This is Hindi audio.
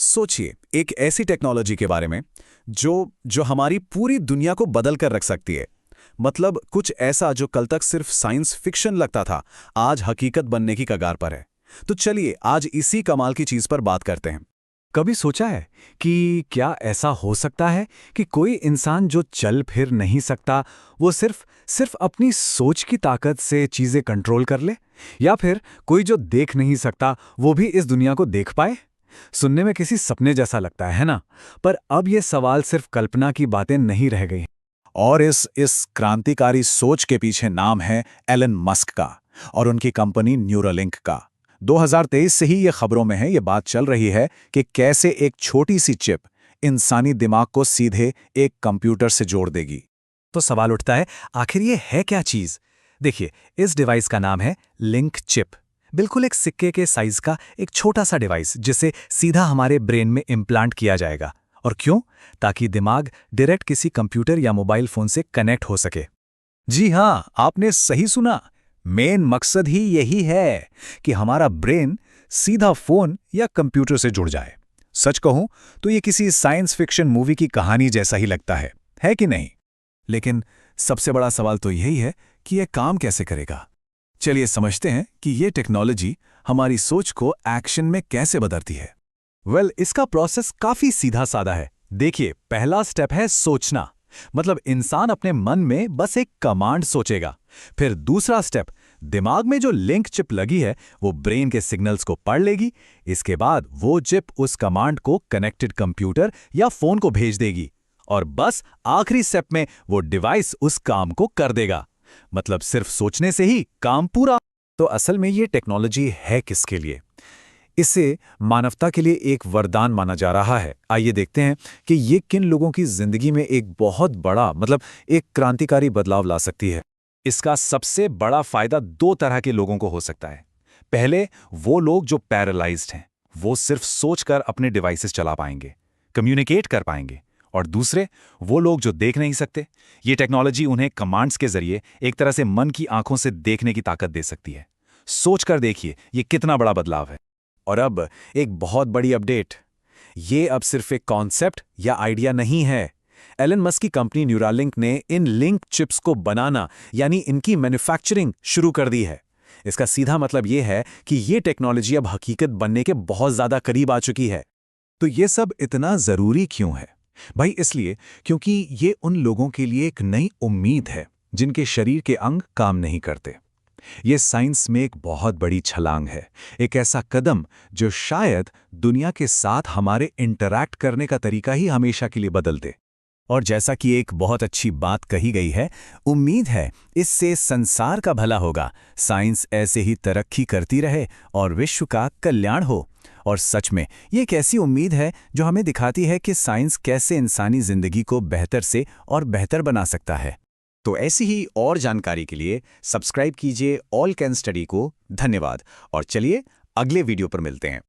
सोचिए एक ऐसी टेक्नोलॉजी के बारे में जो जो हमारी पूरी दुनिया को बदल कर रख सकती है। मतलब कुछ ऐसा जो कल तक सिर्फ साइंस फिक्शन लगता था, आज हकीकत बनने की कगार पर है। तो चलिए आज इसी कमाल की चीज पर बात करते हैं। कभी सोचा है कि क्या ऐसा हो सकता है कि कोई इंसान जो चल फिर नहीं सकता वो सिर्फ सिर्फ अपनी सोच की ताकत से चीजें कंट्रोल कर ले, या फिर कोई जो देख नहीं सकता वो भी इस दुनिया को देख पाए। सुनने में किसी सपने जैसा लगता है ना? पर अब ये सवाल सिर्फ कल्पना की बातें नहीं रह गई। और इस क्रांतिकारी सोच के पीछे नाम है एलन मस्क का और उनकी कंपनी न्यूरालिंक का। 2023 से ही ये खबरों में है, ये बात चल रही है कि कैसे एक छोटी सी चिप इंसानी दिमाग को सीधे एक कंप्यूटर से जोड़ देगी। तो सवाल उठता है, आखिर ये है क्या चीज? देखिए, इस डिवाइस का नाम है लिंक चिप। बिल्कुल एक सिक्के के साइज का एक छोटा सा डिवाइस जिसे सीधा हमारे ब्रेन में इम्प्लांट किया जाएगा। और क्यों? ताकि दिमाग डायरेक्ट किसी कंप्यूटर या मोबाइल फोन से कनेक्ट हो सके। जी हां, आपने सही सुना। मेन मकसद ही यही है कि हमारा ब्रेन सीधा फोन या कंप्यूटर से जुड़ जाए। सच कहूं तो ये किसी साइंस फिक्शन मूवी की कहानी जैसा ही लगता है कि नहीं? लेकिन सबसे बड़ा सवाल तो यही है कि यह काम कैसे करेगा। चलिए समझते हैं कि ये टेक्नोलॉजी हमारी सोच को एक्शन में कैसे बदलती है। इसका प्रोसेस काफी सीधा साधा है। देखिए, पहला स्टेप है सोचना। मतलब इंसान अपने मन में बस एक कमांड सोचेगा। फिर दूसरा स्टेप, दिमाग में जो लिंक चिप लगी है वो ब्रेन के सिग्नल्स को पढ़ लेगी। इसके बाद वो चिप उस कमांड को कनेक्टेड कंप्यूटर या फोन को भेज देगी। और बस आखिरी स्टेप में वो डिवाइस उस काम को कर देगा। मतलब सिर्फ सोचने से ही काम पूरा। तो असल में ये टेक्नोलॉजी है किसके लिए? इसे मानवता के लिए एक वरदान माना जा रहा है। आइए देखते हैं कि ये किन लोगों की जिंदगी में एक बहुत बड़ा एक क्रांतिकारी बदलाव ला सकती है। इसका सबसे बड़ा फायदा दो तरह के लोगों को हो सकता है। पहले, वो लोग जो पैरालाइज्ड हैं, वो सिर्फ सोचकर अपने डिवाइसेस चला पाएंगे, कम्युनिकेट कर पाएंगे। और दूसरे, वो लोग जो देख नहीं सकते। ये टेक्नोलॉजी उन्हें कमांड्स के जरिए एक तरह से मन की आंखों से देखने की ताकत दे सकती है। सोचकर देखिए ये कितना बड़ा बदलाव है। और अब एक बहुत बड़ी अपडेट। ये अब सिर्फ एक कॉन्सेप्ट या आइडिया नहीं है। एलन मस्क की कंपनी न्यूरालिंक ने इन लिंक चिप्स को बनाना यानी इनकी मैन्युफैक्चरिंग शुरू कर दी है। इसका सीधा मतलब ये है कि ये टेक्नोलॉजी अब हकीकत बनने के बहुत ज्यादा करीब आ चुकी है। तो ये सब इतना जरूरी क्यों है? भाई इसलिए क्योंकि ये उन लोगों के लिए एक नई उम्मीद है जिनके शरीर के अंग काम नहीं करते। ये साइंस में एक बहुत बड़ी छलांग है, एक ऐसा कदम जो शायद दुनिया के साथ हमारे इंटरैक्ट करने का तरीका ही हमेशा के लिए बदल दे। और जैसा कि एक बहुत अच्छी बात कही गई है, उम्मीद है इससे संसार का भला होगा, साइंस ऐसे ही तरक्की करती रहे और विश्व का कल्याण हो। और सच में ये एक ऐसी उम्मीद है जो हमें दिखाती है कि साइंस कैसे इंसानी जिंदगी को बेहतर से और बेहतर बना सकता है। तो ऐसी ही और जानकारी के लिए सब्सक्राइब कीजिए ऑल कैन स्टडी को। धन्यवाद और चलिए अगले वीडियो पर मिलते हैं।